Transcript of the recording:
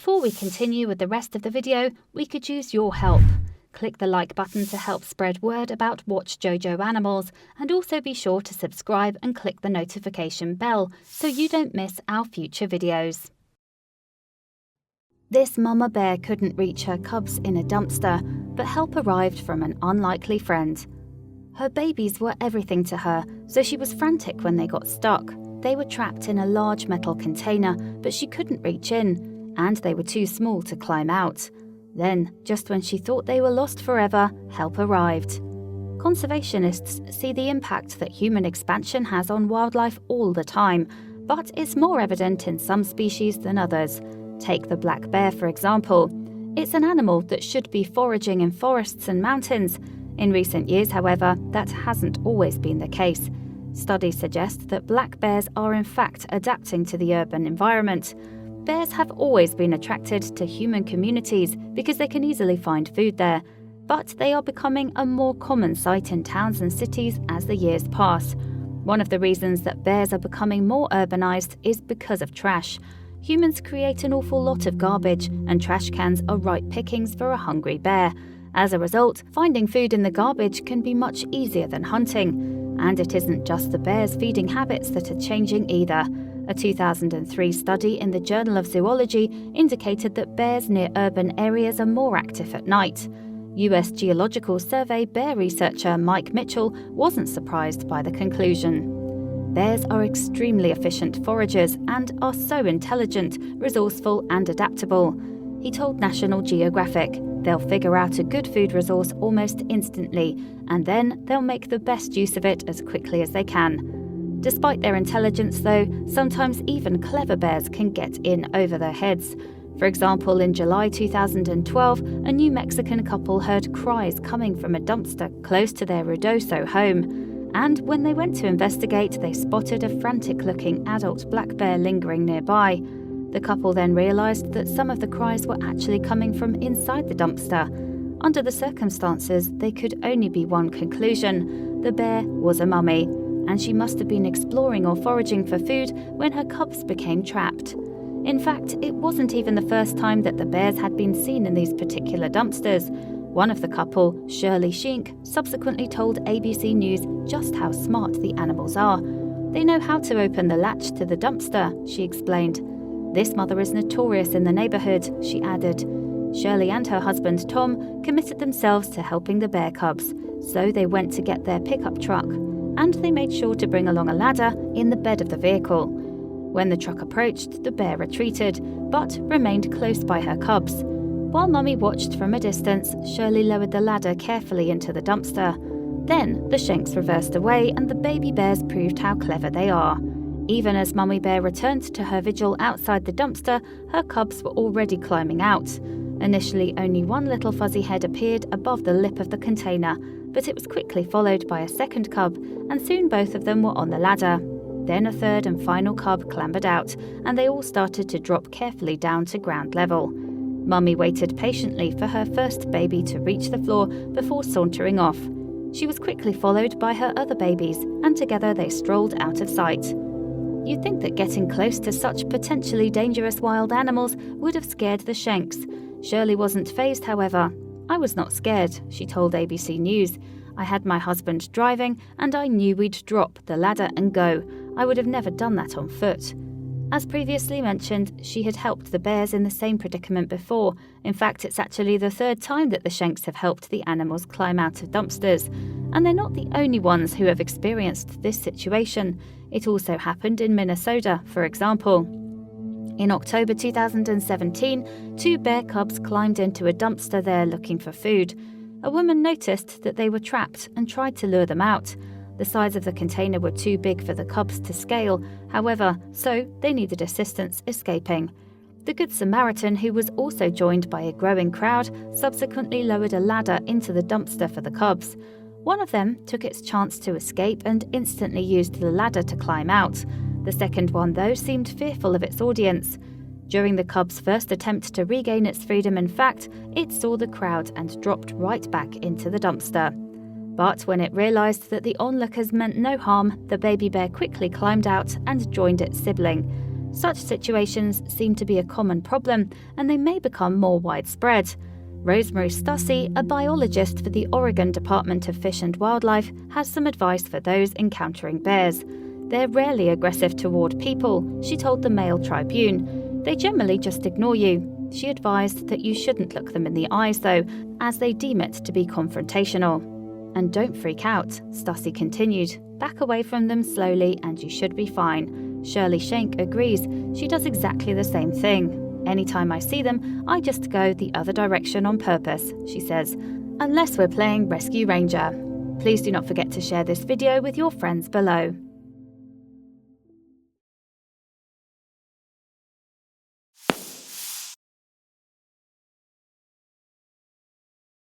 Before we continue with the rest of the video, we could use your help. Click the like button to help spread word about Watch JoJo Animals, and also be sure to subscribe and click the notification bell so you don't miss our future videos. This mama bear couldn't reach her cubs in a dumpster, but help arrived from an unlikely friend. Her babies were everything to her, so she was frantic when they got stuck. They were trapped in a large metal container, but she couldn't reach in, and they were too small to climb out. Then, just when she thought they were lost forever, help arrived. Conservationists see the impact that human expansion has on wildlife all the time, but it's more evident in some species than others. Take the black bear, for example. It's an animal that should be foraging in forests and mountains. In recent years, however, that hasn't always been the case. Studies suggest that black bears are in fact adapting to the urban environment. Bears have always been attracted to human communities because they can easily find food there, but they are becoming a more common sight in towns and cities as the years pass. One of the reasons that bears are becoming more urbanized is because of trash. Humans create an awful lot of garbage, and trash cans are ripe pickings for a hungry bear. As a result, finding food in the garbage can be much easier than hunting. And it isn't just the bears' feeding habits that are changing either. A 2003 study in the Journal of Zoology indicated that bears near urban areas are more active at night. US Geological Survey bear researcher Mike Mitchell wasn't surprised by the conclusion. Bears are extremely efficient foragers and are so intelligent, resourceful and adaptable. He told National Geographic, "They'll figure out a good food resource almost instantly, and then they'll make the best use of it as quickly as they can." Despite their intelligence, though, sometimes even clever bears can get in over their heads. For example, in July 2012, a New Mexican couple heard cries coming from a dumpster close to their Ruidoso home. And when they went to investigate, they spotted a frantic-looking adult black bear lingering nearby. The couple then realised that some of the cries were actually coming from inside the dumpster. Under the circumstances, there could only be one conclusion: the bear was a mummy, and she must have been exploring or foraging for food when her cubs became trapped. In fact, it wasn't even the first time that the bears had been seen in these particular dumpsters. One of the couple, Shirley Shink, subsequently told ABC News just how smart the animals are. "They know how to open the latch to the dumpster," she explained. "This mother is notorious in the neighbourhood," she added. Shirley and her husband Tom committed themselves to helping the bear cubs, so they went to get their pickup truck, and they made sure to bring along a ladder in the bed of the vehicle. When the truck approached, the bear retreated, but remained close by her cubs. While Mummy watched from a distance, Shirley lowered the ladder carefully into the dumpster. Then the Shanks reversed away, and the baby bears proved how clever they are. Even as Mummy Bear returned to her vigil outside the dumpster, her cubs were already climbing out. Initially, only one little fuzzy head appeared above the lip of the container, but it was quickly followed by a second cub, and soon both of them were on the ladder. Then a third and final cub clambered out, and they all started to drop carefully down to ground level. Mummy waited patiently for her first baby to reach the floor before sauntering off. She was quickly followed by her other babies, and together they strolled out of sight. You'd think that getting close to such potentially dangerous wild animals would have scared the Shanks. Shirley wasn't fazed, however. "I was not scared," she told ABC News. "I had my husband driving, and I knew we'd drop the ladder and go. I would have never done that on foot." As previously mentioned, she had helped the bears in the same predicament before. In fact, it's actually the third time that the Shanks have helped the animals climb out of dumpsters. And they're not the only ones who have experienced this situation. It also happened in Minnesota, for example. In October 2017, 2 bear cubs climbed into a dumpster there looking for food. A woman noticed that they were trapped and tried to lure them out. The sides of the container were too big for the cubs to scale, however, so they needed assistance escaping. The Good Samaritan, who was also joined by a growing crowd, subsequently lowered a ladder into the dumpster for the cubs. One of them took its chance to escape and instantly used the ladder to climb out. The second one, though, seemed fearful of its audience. During the cub's first attempt to regain its freedom, in fact, it saw the crowd and dropped right back into the dumpster. But when it realised that the onlookers meant no harm, the baby bear quickly climbed out and joined its sibling. Such situations seem to be a common problem, and they may become more widespread. Rosemary Stussy, a biologist for the Oregon Department of Fish and Wildlife, has some advice for those encountering bears. They're rarely aggressive toward people, she told the Mail Tribune. They generally just ignore you. She advised that you shouldn't look them in the eyes, though, as they deem it to be confrontational. And don't freak out, Stussy continued. Back away from them slowly and you should be fine. Shirley Shank agrees. She does exactly the same thing. Anytime I see them, I just go the other direction on purpose, she says, unless we're playing Rescue Ranger. Please do not forget to share this video with your friends below.